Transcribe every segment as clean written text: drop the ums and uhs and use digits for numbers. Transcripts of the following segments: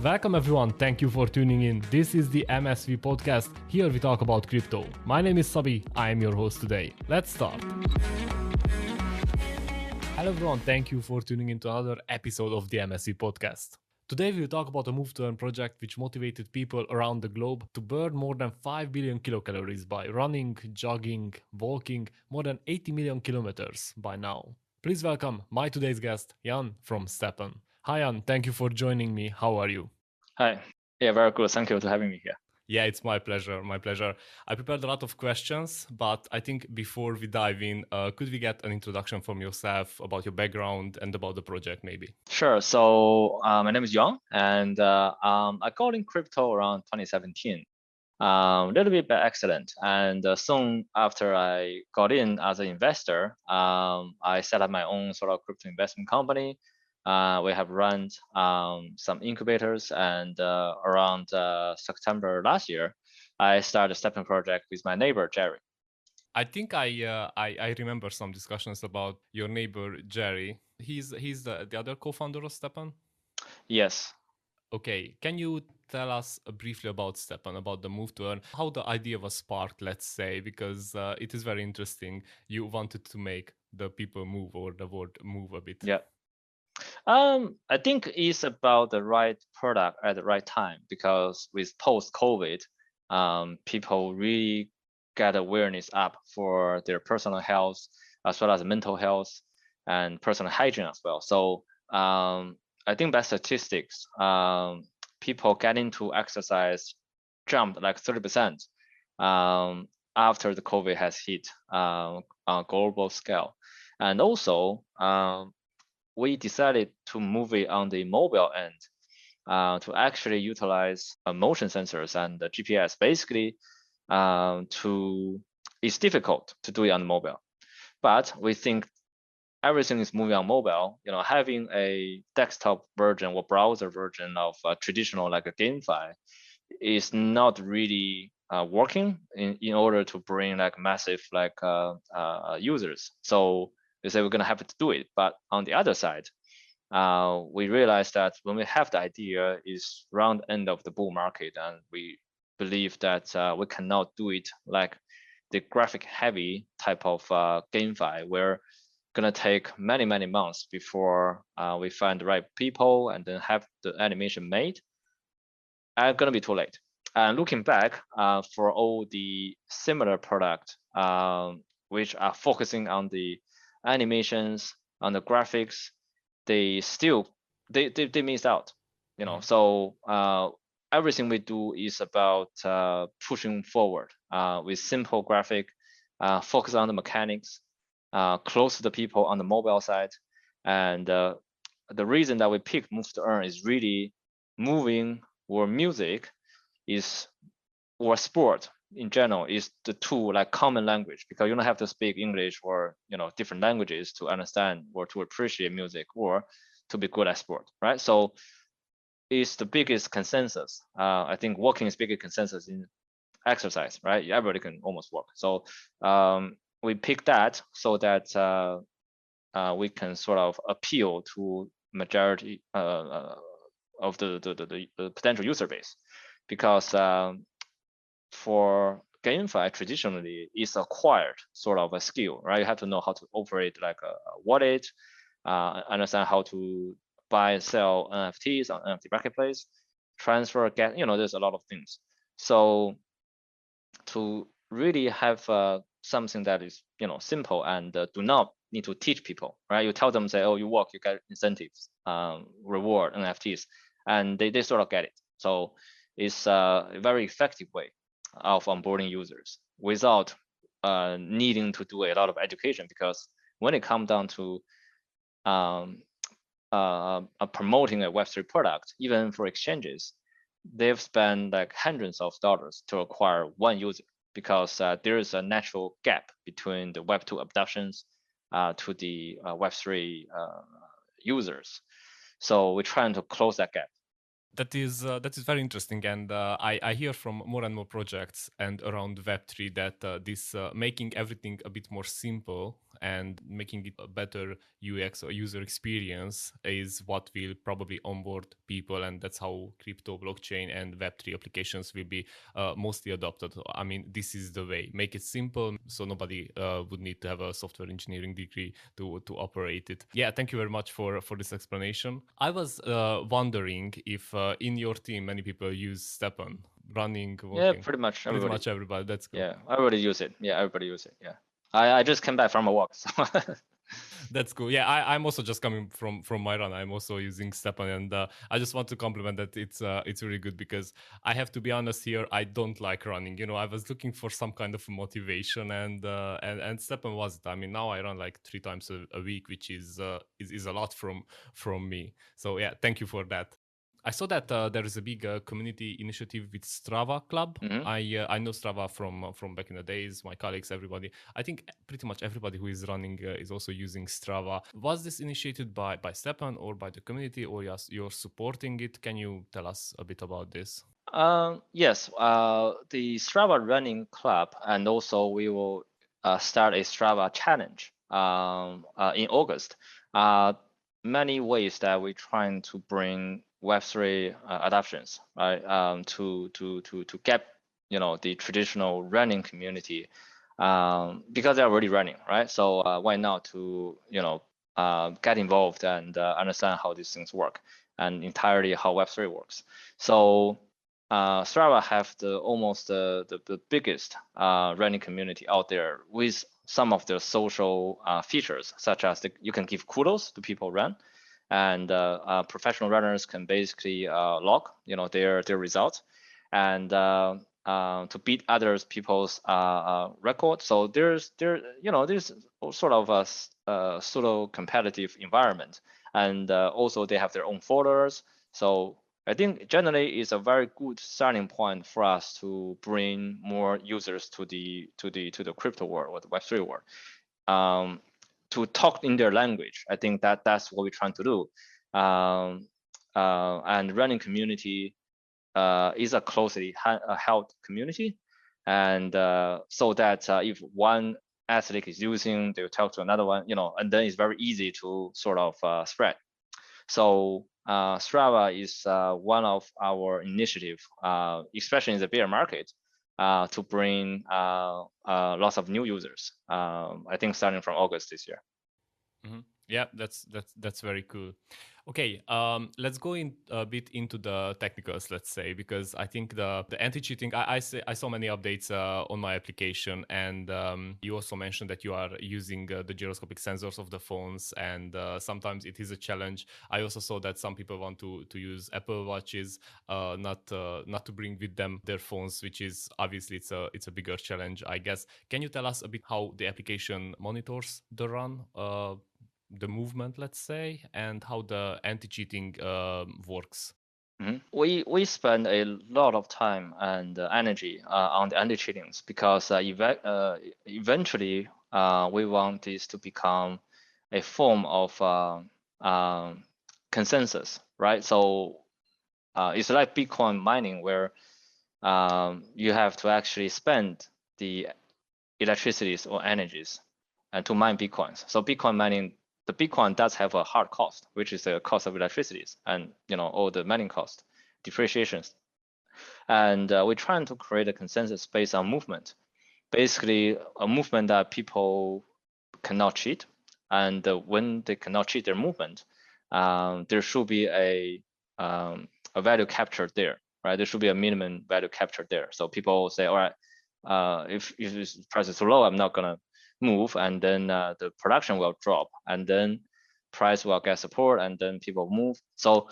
Welcome everyone, thank you for tuning in. This is the MSV podcast. Here we talk about crypto. My name is Sabi, I am your host today. Let's start. Hello everyone, thank you for tuning in to another episode of the MSV podcast. Today we will talk about a move to earn project which motivated people around the globe to burn more than 5 billion kilocalories by running, jogging, walking more than 80 million kilometers by now. Please welcome my today's guest, Yawn from StepN. Hi Yawn, thank you for joining me. How are you? Hi. Yeah, very good. Thank you for having me here. Yeah, it's my pleasure. My pleasure. I prepared a lot of questions, but I think before we dive in, could we get an introduction from yourself about your background and about the project, maybe? Sure. So my name is Yawn, and I got in crypto around 2017. A little bit by accident, and soon after I got in as an investor, I set up my own sort of crypto investment company. We have run some incubators, and around September last year, I started a StepN project with my neighbor Gergely. I think I remember some discussions about your neighbor Gergely. He's the other co-founder of StepN. Yes. Okay, can you tell us briefly about StepN, about the move to earn, how the idea was sparked, let's say, because it is very interesting. You wanted to make the people move or the world move a bit. Yeah. I think it's about the right product at the right time, because with post-COVID, people really get awareness up for their personal health as well as mental health and personal hygiene as well. So I think by statistics, people getting to exercise jumped like 30% after the COVID has hit on a global scale. And also, we decided to move it on the mobile end to actually utilize motion sensors and the GPS. Basically, it's difficult to do it on mobile, but we think everything is moving on mobile. You know, having a desktop version or browser version of traditional like a GameFi is not really working in order to bring like massive like users. So we say we're gonna have to do it. But on the other side, we realized that when we have the idea is round end of the bull market, and we believe that we cannot do it like the graphic heavy type of GameFi, where gonna take many months before we find the right people and then have the animation made. Gonna be too late. And looking back, for all the similar product which are focusing on the animations, on the graphics, they miss out. You know, so everything we do is about pushing forward with simple graphic, focus on the mechanics, close to the people on the mobile side. And the reason that we picked Move to Earn is really moving or music is, or sport in general, is the two like common language, because you don't have to speak English or different languages to understand or to appreciate music or to be good at sport, right? So it's the biggest consensus. I think walking is biggest consensus in exercise, right? Everybody can almost walk. So we picked that so that we can sort of appeal to majority of the potential user base, because for GameFi traditionally is acquired sort of a skill, right? You have to know how to operate like a wallet, understand how to buy and sell NFTs on NFT marketplace, transfer, get, there's a lot of things. So to really have something that is simple and do not need to teach people, right? You tell them, say, oh, you work, you get incentives, reward, NFTs, and they sort of get it. So it's a very effective way of onboarding users without needing to do a lot of education, because when it comes down to promoting a Web3 product, even for exchanges, they've spent like hundreds of dollars to acquire one user, because there is a natural gap between the Web2 adoptions to the Web3 users. So we're trying to close that gap. That is very interesting, and I hear from more and more projects and around Web3 that this making everything a bit more simple and making it a better UX or user experience is what will probably onboard people, and that's how crypto, blockchain, and Web3 applications will be mostly adopted. I mean, this is the way. Make it simple, so nobody would need to have a software engineering degree to operate it. Yeah, thank you very much for this explanation. I was wondering if in your team many people use StepN, running, Yeah, working. pretty much Pretty everybody. much everybody. That's cool. Yeah, everybody use it. Yeah, everybody use it. Yeah, I just came back from a walk. So That's cool. Yeah, I'm also just coming from my run. I'm also using StepN, and I just want to compliment that it's really good, because I have to be honest here. I don't like running. You know, I was looking for some kind of motivation, and StepN was it. I mean, now I run like 3 times a week, which is a lot from me. So yeah, thank you for that. I saw that there is a big community initiative with Strava Club. I know Strava from back in the days. My colleagues, everybody. I think pretty much everybody who is running is also using Strava. Was this initiated by StepN or by the community, or you're supporting it? Can you tell us a bit about this? Yes, the Strava Running Club, and also we will start a Strava challenge in August. Many ways that we're trying to bring Web3 adoptions, right? To get the traditional running community, because they're already running, right? So why not to get involved and understand how these things work and entirely how Web3 works. So Strava have almost the biggest running community out there, with some of the social features, such as you can give kudos to people who run, and professional runners can basically log their results, and to beat others people's record. So there's sort of a pseudo competitive environment, and also they have their own folders. So I think generally it's a very good starting point for us to bring more users to the crypto world or the Web3 world, to talk in their language. I think that's what we're trying to do. And running community is a closely held community, and so that if one athlete is using, they'll talk to another one, and then it's very easy to sort of spread. So Strava is one of our initiative, especially in the bear market, to bring lots of new users. I think starting from August this year. Mm-hmm. Yeah, that's very cool. Okay, let's go in a bit into the technicals, let's say, because I think the anti-cheating. I saw many updates on my application, and you also mentioned that you are using the gyroscopic sensors of the phones, and sometimes it is a challenge. I also saw that some people want to use Apple Watches, not to bring with them their phones, which is obviously it's a bigger challenge, I guess. Can you tell us a bit how the application monitors the run? The movement, let's say, and how the anti-cheating works. Mm-hmm. We spend a lot of time and energy on the anti-cheatings, because eventually we want this to become a form of consensus, right? So it's like Bitcoin mining, where you have to actually spend the electricities or energies and to mine Bitcoins. So Bitcoin mining, the Bitcoin does have a hard cost, which is the cost of electricities and all the mining cost, depreciations. And we're trying to create a consensus based on movement, basically a movement that people cannot cheat. And when they cannot cheat their movement, there should be a value captured there, right? There should be a minimum value captured there. So people say, all right, if this price is too low, I'm not gonna move, and then the production will drop, and then price will get support, and then people move. So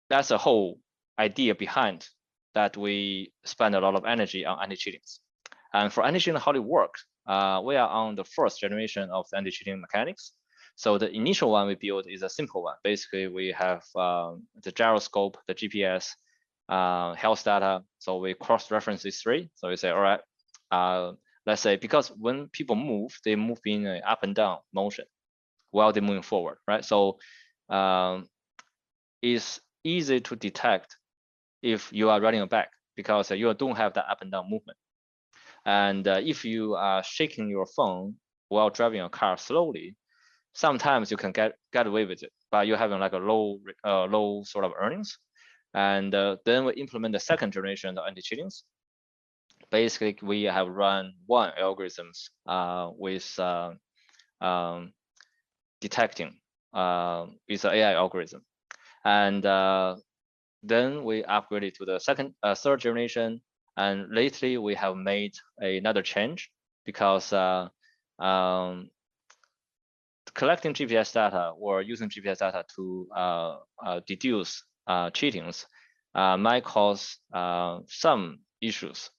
that's the whole idea behind that we spend a lot of energy on anti-cheating. And for anti-cheating, how it works, we are on the first generation of the anti-cheating mechanics. So the initial one we built is a simple one. Basically, we have the gyroscope, the GPS, health data. So we cross-reference these three. So we say, all right, let's say, because when people move, they move in an up and down motion while they're moving forward, right? So it's easy to detect if you are running back, because you don't have that up and down movement. And if you are shaking your phone, while driving a car slowly, sometimes you can get away with it, but you're having like a low sort of earnings. And then we implement the second generation of anti-cheatings. Basically, we have run one algorithms with detecting it's an AI algorithm, and then we upgraded to the third generation. And lately, we have made another change because collecting GPS data or using GPS data to deduce cheatings might cause some issues.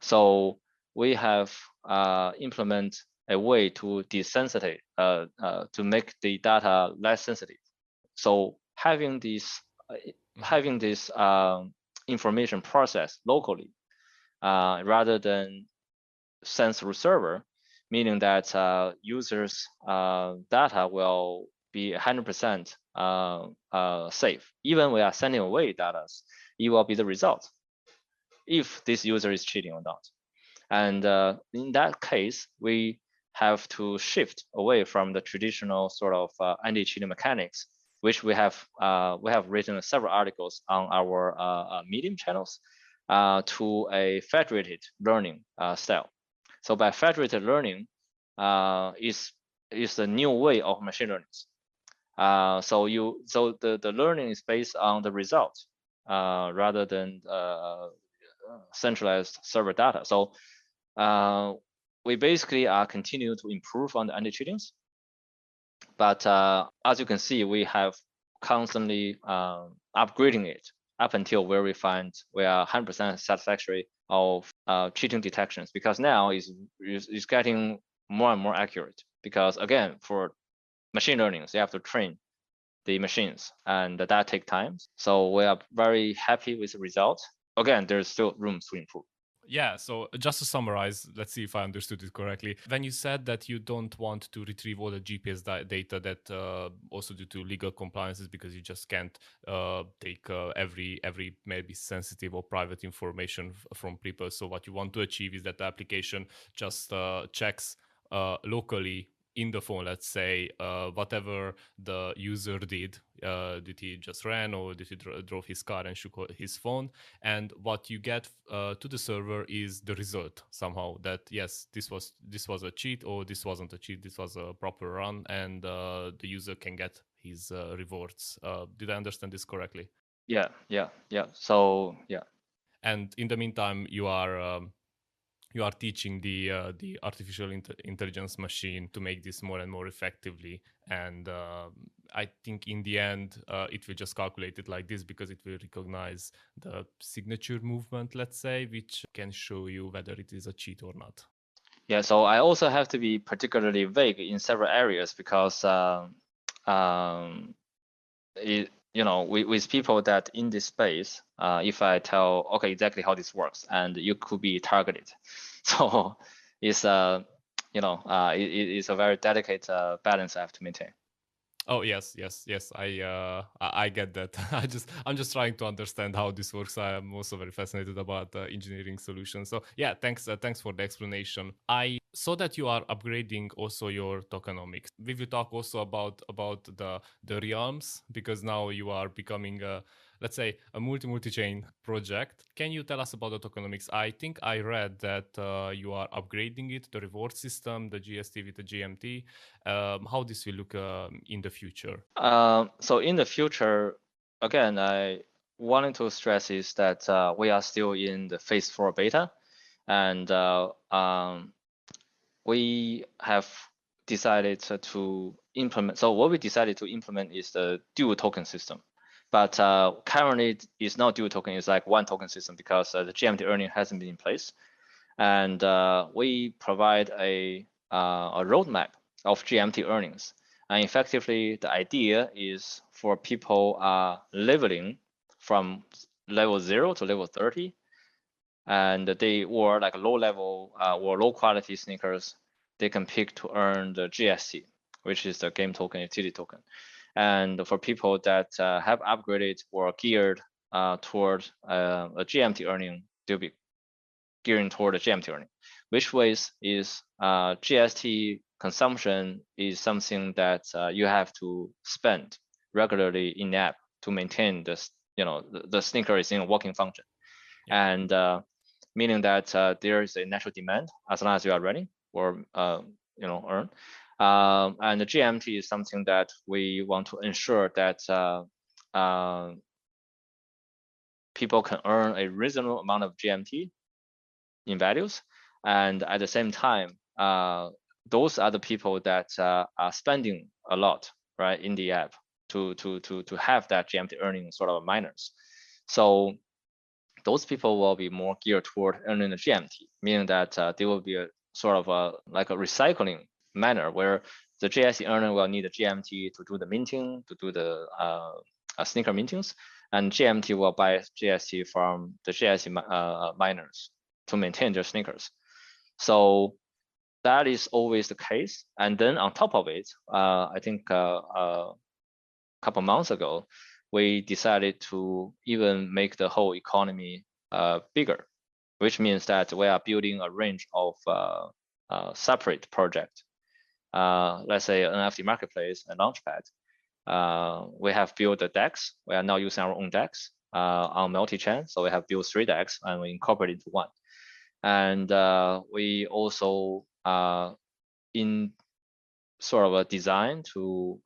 So we have implement a way to desensitize, to make the data less sensitive. So having this information processed locally rather than sent through server, meaning that users' data will be 100% safe. Even we are sending away data, it will be the result if this user is cheating or not. And in that case, we have to shift away from the traditional sort of anti-cheating mechanics, which we have written several articles on our Medium channels, to a federated learning style. So by federated learning is the new way of machine learning. So the learning is based on the result rather than centralized server data. So we basically continue to improve on the anti-cheatings, but as you can see, we have constantly upgrading it up until where we find we are 100% satisfactory of cheating detections, because now is getting more and more accurate. Because again, for machine learning, you have to train the machines, and that take time. So we are very happy with the result. Again, there's still room to improve. Yeah, so just to summarize, let's see if I understood it correctly. When you said that you don't want to retrieve all the GPS data, that also due to legal compliances, because you just can't take every maybe sensitive or private information from people. So what you want to achieve is that the application just checks locally in the phone, let's say, whatever the user did he just ran, or did he drove his car and shook his phone, and what you get to the server is the result somehow, that yes, this was a cheat, or this wasn't a cheat, this was a proper run, and the user can get his rewards. Did I understand this correctly? Yeah. So yeah. And in the meantime, you are teaching the artificial intelligence machine to make this more and more effectively, and I think in the end it will just calculate it like this, because it will recognize the signature movement, let's say, which can show you whether it is a cheat or not. Yeah, so I also have to be particularly vague in several areas, because with people that in this space, if I tell okay exactly how this works, and you could be targeted, so it's it's a very delicate balance I have to maintain. Oh yes, I get that. I'm just trying to understand how this works. I am also very fascinated about engineering solutions. So yeah, thanks for the explanation. I saw that you are upgrading also your tokenomics. We will talk also about the realms, because now you are becoming let's say a multi-chain project. Can you tell us about the tokenomics? I think I read that you are upgrading it, the reward system, the GST with the GMT. How this will look in the future? So in the future, again, I wanted to stress is that we are still in the phase 4 beta, and we have decided to implement. So what we decided to implement is the dual token system. But currently it's not dual token, it's like one token system, because the GMT earning hasn't been in place. And we provide a roadmap of GMT earnings. And effectively, the idea is for people leveling from level 0 to level 30, and they were like low level or low quality sneakers, they can pick to earn the GST, which is the game token utility token. And for people that have upgraded or geared toward a GMT earning, they'll be gearing toward the GMT earning, which ways is GST consumption is something that you have to spend regularly in app to maintain this, the sneaker is in a working function. Yeah. And meaning that there is a natural demand as long as you are ready or earn. And the GMT is something that we want to ensure that people can earn a reasonable amount of GMT in values, and at the same time, those are the people that are spending a lot, right, in the app to have that GMT earning sort of miners. So those people will be more geared toward earning the GMT, meaning that they will be a sort of like a recycling manner where the JSC earner will need the GMT to do the minting, to do the sneaker mintings, and GMT will buy GST from the GSC miners to maintain their sneakers. So that is always the case. And then on top of it, I think a couple months ago, we decided to even make the whole economy bigger, which means that we are building a range of separate projects. Let's say an NFT marketplace and Launchpad. We have built a DEX. We are now using our own DEX on multi-chain. So we have built 3 DEX and we incorporate into one. And we also in sort of a design to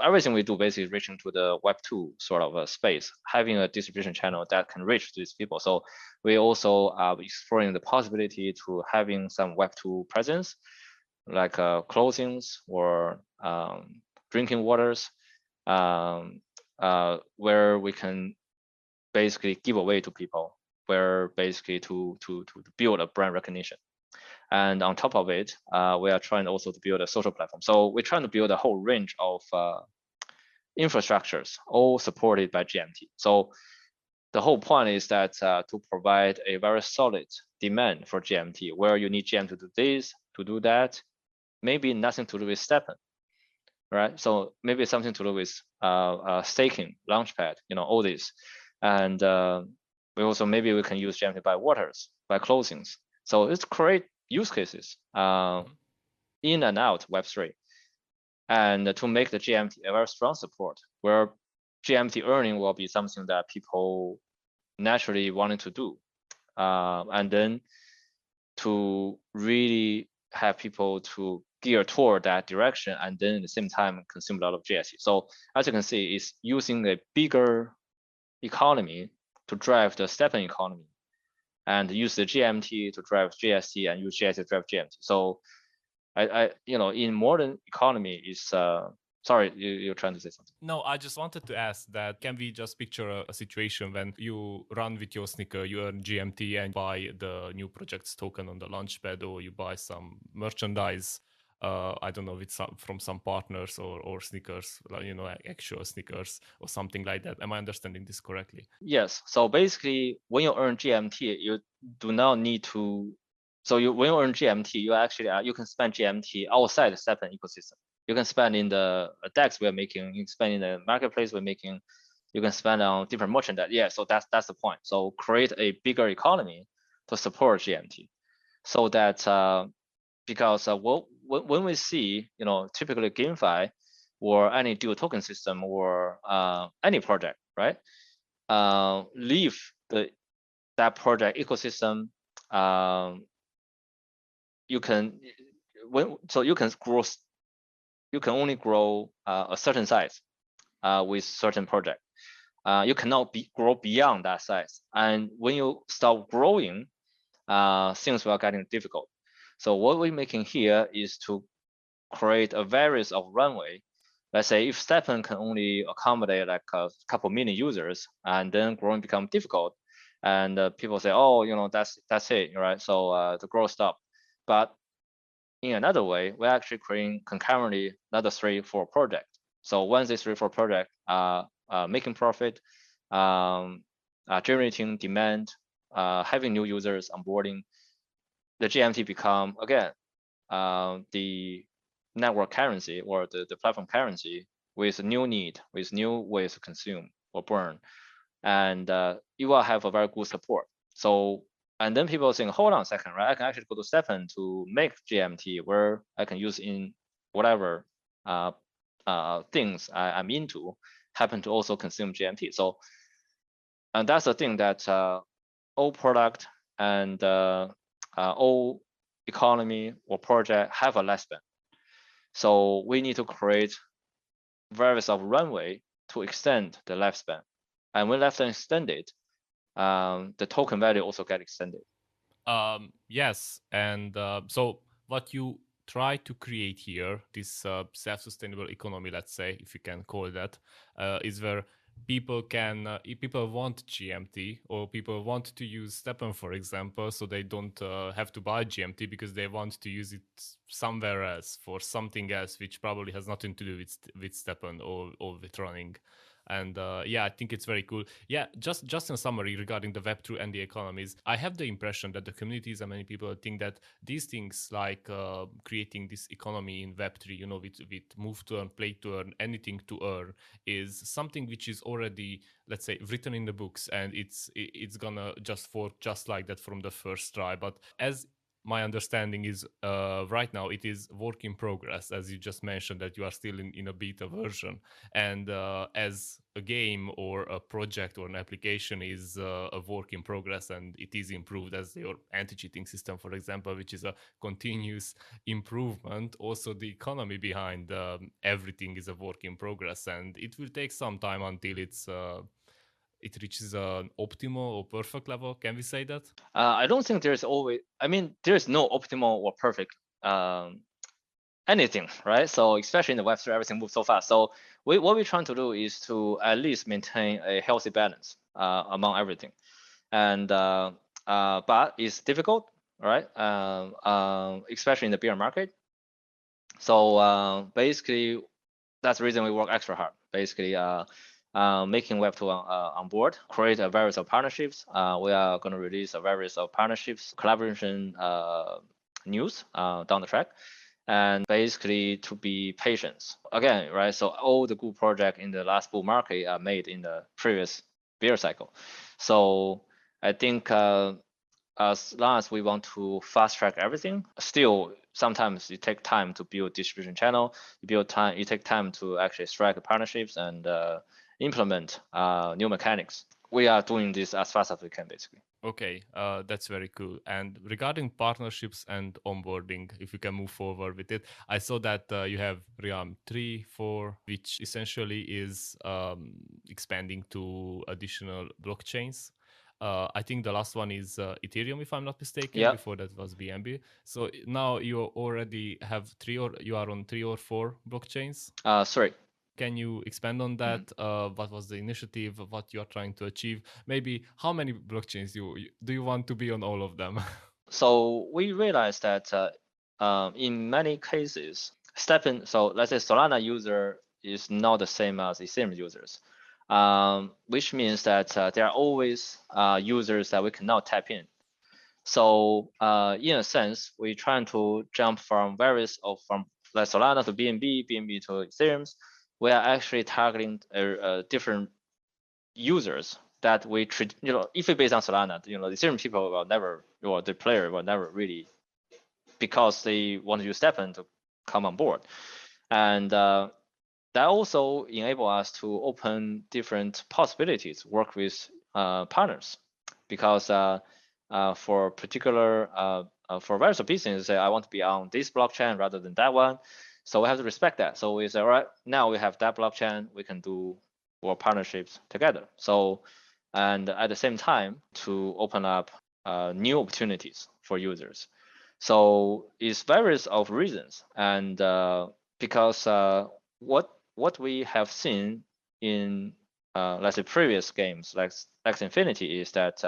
everything we do basically reaching to the Web2 sort of a space, having a distribution channel that can reach these people. So we also are exploring the possibility to having some Web2 presence, like clothings or drinking waters, where we can basically give away to people, where basically to build a brand recognition. And on top of it, we are trying also to build a social platform. So we're trying to build a whole range of infrastructures, all supported by GMT. So the whole point is that to provide a very solid demand for GMT, where you need GMT to do this, to do that, maybe nothing to do with StepN, right? So maybe something to do with staking, Launchpad, all this. And we also, maybe we can use GMT by waters, by closings. So it's create use cases in and out Web3, and to make the GMT a very strong support, where GMT earning will be something that people naturally wanted to do, and then to really have people to gear toward that direction, and then at the same time consume a lot of GSC. So as you can see, it's using a bigger economy to drive the StepN economy, and use the GMT to drive GST and use GST to drive GMT. So I in modern economy is sorry, you're trying to say something. No, I just wanted to ask that, can we just picture a situation when you run with your sneaker, you earn GMT and buy the new project's token on the Launchpad, or you buy some merchandise, I don't know, from some partners or sneakers, actual sneakers or something like that. Am I understanding this correctly? Yes. So basically, when you earn GMT, you do not need to. So when you earn GMT, you actually you can spend GMT outside the StepN ecosystem. You can spend in the DEX we're making. You can spend in the marketplace we're making. You can spend on different merchandise. Yeah. So that's the point. So create a bigger economy to support GMT, so that because when we see, typically GameFi or any dual token system or any project, right, leave that project ecosystem, you can only grow a certain size with certain project. You cannot grow beyond that size, and when you start growing, things will getting difficult. So what we're making here is to create a various of runway. Let's say if StepN can only accommodate like a couple million users, and then growing become difficult, and people say, oh, that's it, right? So the growth stop. But in another way, we're actually creating concurrently another 3-4 projects. So once these 3-4 projects are making profit, generating demand, having new users onboarding, the GMT become again the network currency or the platform currency with new need, with new ways to consume or burn, and you will have a very good support. So And then people think, hold on a second, right? I can actually go to StepN to make GMT where I can use in whatever things I'm into happen to also consume GMT. So, and that's the thing that all product and all economy or project have a lifespan. So we need to create various of runway to extend the lifespan. And when lifespan extended, the token value also get extended. Yes, and so what you try to create here, this self-sustainable economy, let's say, if you can call it that, is where people can, if people want GMT or people want to use StepN, for example, so they don't have to buy GMT because they want to use it somewhere else for something else, which probably has nothing to do with StepN or with running. And yeah, I think it's very cool. Yeah, just in summary regarding the Web3 and the economies, I have the impression that the communities and many people think that these things like creating this economy in Web3, you know, with move to earn, play to earn, anything to earn, is something which is already, let's say, written in the books, and it's gonna just work just like that from the first try. But as my understanding is right now it is work in progress, as you just mentioned that you are still in a beta version, and as a game or a project or an application is a work in progress and it is improved, as your anti-cheating system, for example, which is a continuous improvement, also the economy behind everything is a work in progress, and it will take some time until it reaches an optimal or perfect level. Can we say that? I don't think there's always, I mean, there's no optimal or perfect anything, right? So especially in the Web3, everything moves so fast. So what we're trying to do is to at least maintain a healthy balance among everything. And but it's difficult, right? Especially in the bear market. So basically, that's the reason we work extra hard. Basically, making Web2 on board, create a various of partnerships. We are going to release a various of partnerships, collaboration news down the track, and basically to be patient. Again, right? So all the good projects in the last bull market are made in the previous bear cycle. So I think as long as we want to fast track everything, still sometimes it takes time to build distribution channel. You take time to actually strike partnerships and implement new mechanics. We are doing this as fast as we can, basically. Okay, that's very cool. And regarding partnerships and onboarding, if you can move forward with it, I saw that you have Realm 3, 4, which essentially is expanding to additional blockchains. I think the last one is Ethereum, if I'm not mistaken. Yeah. Before that was BNB. So now you already have you are on 3 or 4 blockchains. Sorry. Can you expand on that? What was the initiative? What you are trying to achieve? Maybe how many blockchains do you want to be on all of them? So we realized that in many cases, StepN, so let's say Solana user is not the same as Ethereum users, which means that there are always users that we cannot tap in. So in a sense, we're trying to jump from from like Solana to BNB, BNB to Ethereum. We are actually targeting different users that we treat, if we based on Solana, the Ethereum people will never, or the player will never really, because they want to use StepN to come on board. And that also enable us to open different possibilities, work with partners, because for particular, for various businesses, say I want to be on this blockchain rather than that one. So we have to respect that. So we say, all right, now we have that blockchain, we can do more partnerships together. So, and at the same time, to open up new opportunities for users. So it's various of reasons, and because what we have seen in let's say previous games like X Infinity is that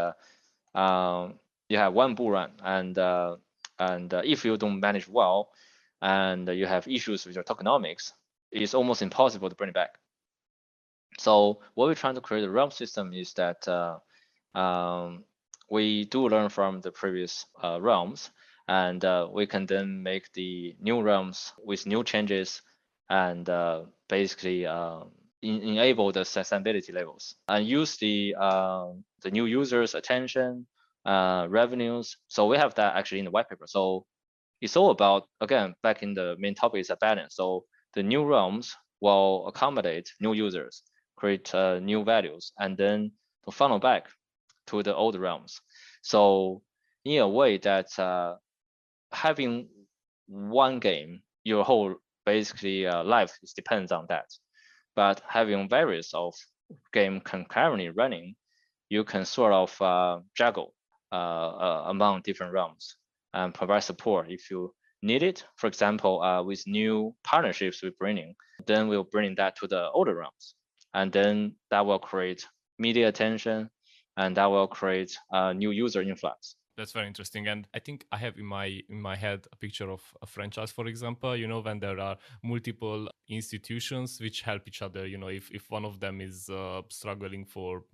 you have one bull run, and if you don't manage well, and you have issues with your tokenomics, it's almost impossible to bring it back. So what we're trying to create a realm system is that we do learn from the previous realms, and we can then make the new realms with new changes, and basically enable the sustainability levels and use the new users' attention, revenues. So we have that actually in the white paper. So it's all about, again, back in the main topic is a balance. So the new realms will accommodate new users, create new values, and then to funnel back to the old realms. So in a way that having one game, your whole basically life depends on that. But having various of game concurrently running, you can sort of juggle among different realms and provide support if you need it. For example, with new partnerships we're bringing, then we'll bring that to the older realms, and then that will create media attention, and that will create new user influx. That's very interesting, and I think I have in my head a picture of a franchise, for example. When there are multiple institutions which help each other. If one of them is struggling for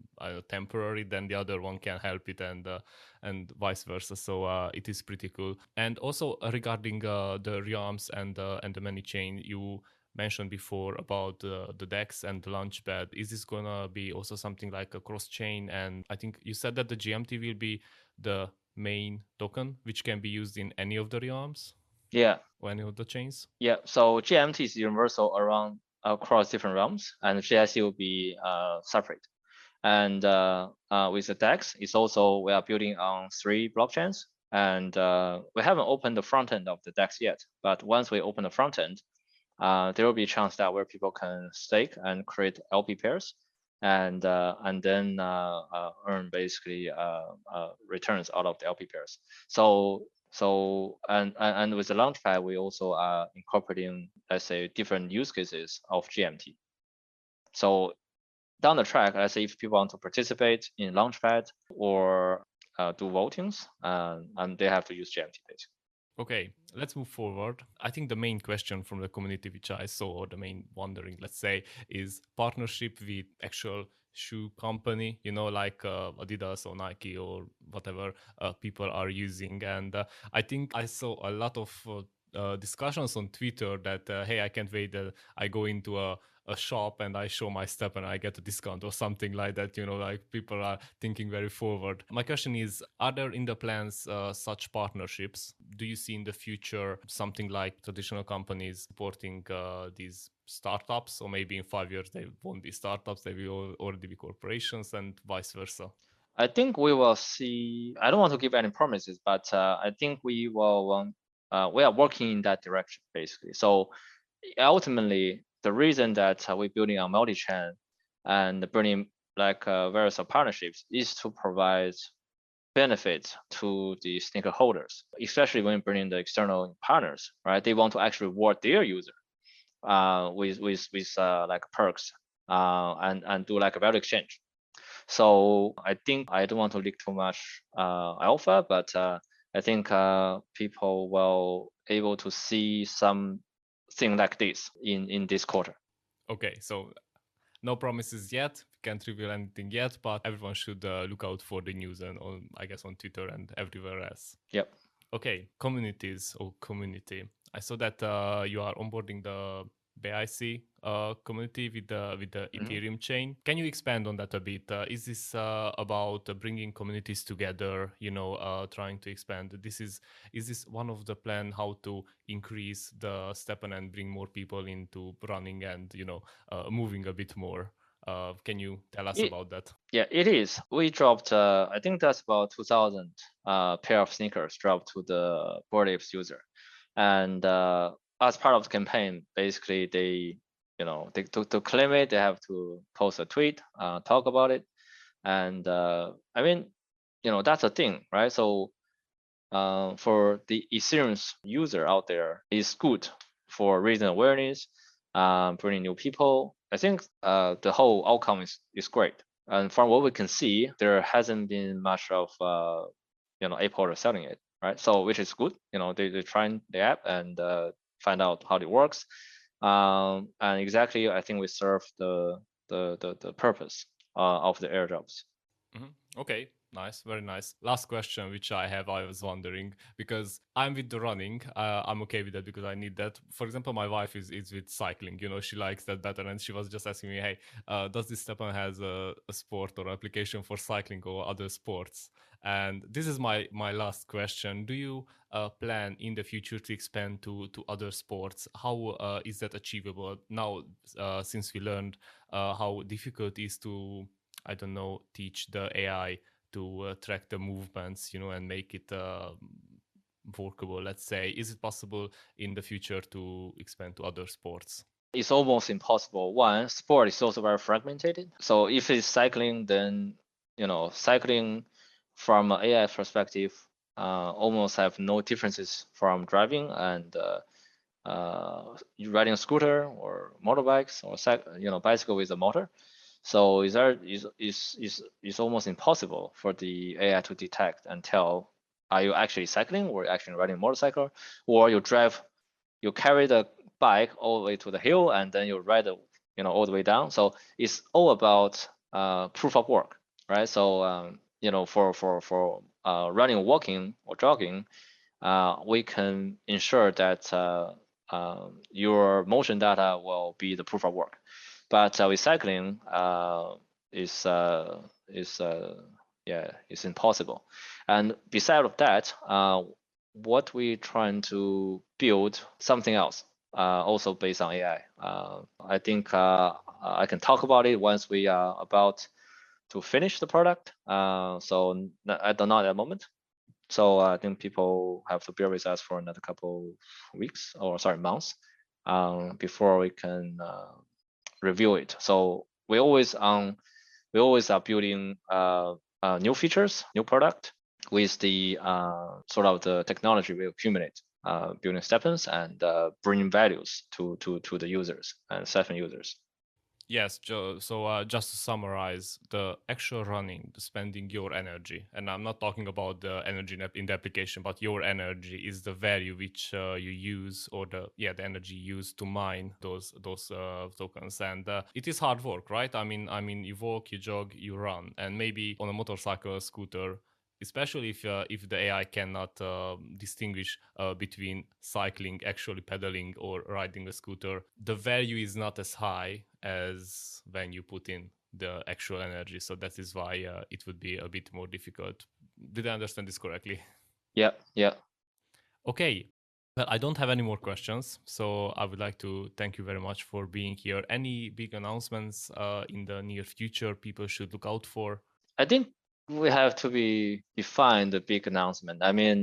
temporary, then the other one can help it, and vice versa. So it is pretty cool. And also regarding the realms and the many chain, you mentioned before about the DEX and the Launchpad. Is this gonna be also something like a cross chain? And I think you said that the GMT will be the main token which can be used in any of the realms. Yeah. Or any of the chains. Yeah. So GMT is universal across different realms, and GIC will be separate. And with the DEX, it's also we are building on 3 blockchains, and we haven't opened the front end of the DEX yet. But once we open the front end, there will be a chance that where people can stake and create LP pairs, and then earn basically returns out of the LP pairs. So and with the Launchpad, we also are incorporating, let's say, different use cases of GMT. So down the track, let's say if people want to participate in Launchpad or do votings, and they have to use GMT basically. Okay, let's move forward. I think the main question from the community which I saw, or the main wondering, let's say, is partnership with actual shoe company, like Adidas or Nike or whatever people are using. And I think I saw a lot of discussions on Twitter that, hey, I can't wait that I go into a shop and I show my step and I get a discount or something like that. Like people are thinking very forward. My question is, are there in the plans such partnerships? Do you see in the future something like traditional companies supporting these startups, or maybe in 5 years they won't be startups, they will already be corporations, and vice versa? I think we will see. I don't want to give any promises, but I think we will. We are working in that direction basically. So ultimately, the reason that we're building a multi-chain and bringing like various partnerships is to provide benefits to the sneaker holders, especially when bringing the external partners, right? They want to actually reward their user with like perks and do like a value exchange. So I think I don't want to leak too much alpha, but I think people will able to see something like this in this quarter. Okay, so no promises yet. We can't reveal anything yet, but everyone should look out for the news and I guess on Twitter and everywhere else. Yep. Okay, communities or community. I saw that you are onboarding the BIC community with the Ethereum chain. Can you expand on that a bit? Is this about bringing communities together? Trying to expand. Is this one of the plan how to increase the StepN and bring more people into running and moving a bit more? Can you tell us about that? Yeah, it is. We dropped, I think that's about 2,000 pair of sneakers dropped to the Bored Apes user. And as part of the campaign, basically to claim it, they have to post a tweet, talk about it. And I mean, that's a thing, right? So for the Ethereum user out there, it's good for raising awareness, bringing new people. I think the whole outcome is great. And from what we can see, there hasn't been much of ape holders selling it, right? So which is good. They try the app and find out how it works. And exactly, I think we serve the purpose of the airdrops. Okay. Nice, very nice. Last question, which I was wondering, because I'm with the running, I'm okay with that because I need that. For example, my wife is with cycling, she likes that better. And she was just asking me, hey, does this StepN has a sport or application for cycling or other sports? And this is my last question. Do you plan in the future to expand to other sports? How is that achievable now, since we learned how difficult it is to, I don't know, teach the AI to track the movements, and make it workable, let's say? Is it possible in the future to expand to other sports? It's almost impossible. One, sport is also very fragmented. So if it's cycling, then cycling from an AI perspective almost have no differences from driving and riding a scooter or motorbikes or bicycle with a motor. So it's almost impossible for the AI to detect and tell, are you actually cycling or actually riding a motorcycle, or you carry the bike all the way to the hill and then you ride it, all the way down. So it's all about proof of work, right? So for running, walking, or jogging, we can ensure that your motion data will be the proof of work. But with cycling, it's impossible. And beside of that, what we're trying to build something else, also based on AI. I think I can talk about it once we are about to finish the product. So I don't know at the moment. So I think people have to bear with us for another couple weeks, or sorry, months, before we can review it. So we always are building new features, new product with the sort of the technology we accumulate, building StepNs and bringing values to the users and StepN users. Yes, so just to summarize, the actual running, the spending your energy, and I'm not talking about the energy in the application, but your energy is the value which you use, or the energy used to mine those tokens, and it is hard work, right? I mean, you walk, you jog, you run, and maybe on a motorcycle, scooter, especially if the AI cannot distinguish between cycling, actually pedaling, or riding a scooter, the value is not as high as when you put in the actual energy. So that is why it would be a bit more difficult. Did I understand this correctly? Yeah. Okay. Well, I don't have any more questions, so I would like to thank you very much for being here. Any big announcements in the near future people should look out for? I think we have to define the big announcement. I mean,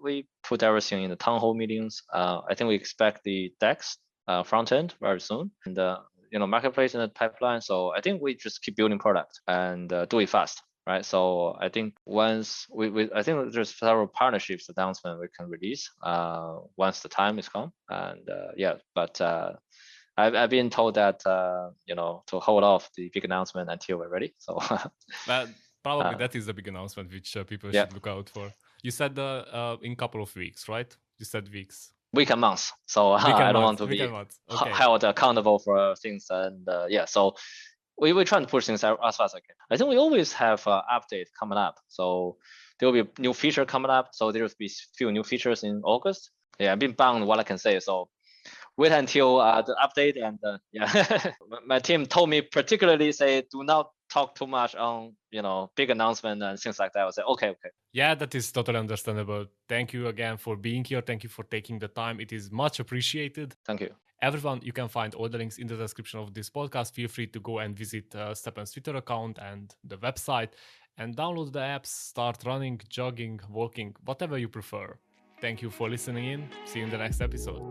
we put everything in the town hall meetings. I think we expect the DEX front end very soon, and marketplace in the pipeline. So I think we just keep building product and do it fast, right? So I think once I think there's several partnerships announcement we can release once the time is come, and but I've been told that to hold off the big announcement until we're ready. So Well, probably that is the big announcement which people should look out for. You said in a couple of weeks, right? You said weeks. Week and months. So I don't want to be held accountable for things, and so we're trying to push things as fast as I can. I think we always have update coming up. So there will be new feature coming up. So there will be few new features in August. Yeah, I've been bound what I can say. So wait until the update, and my team told me particularly say do not talk too much on big announcement and things like that. I said okay. Yeah, that is totally understandable. Thank you again for being here. Thank you for taking the time. It is much appreciated. Thank you. Everyone, you can find all the links in the description of this podcast. Feel free to go and visit StepN's Twitter account and the website, and download the apps, start running, jogging, walking, whatever you prefer. Thank you for listening in. See you in the next episode.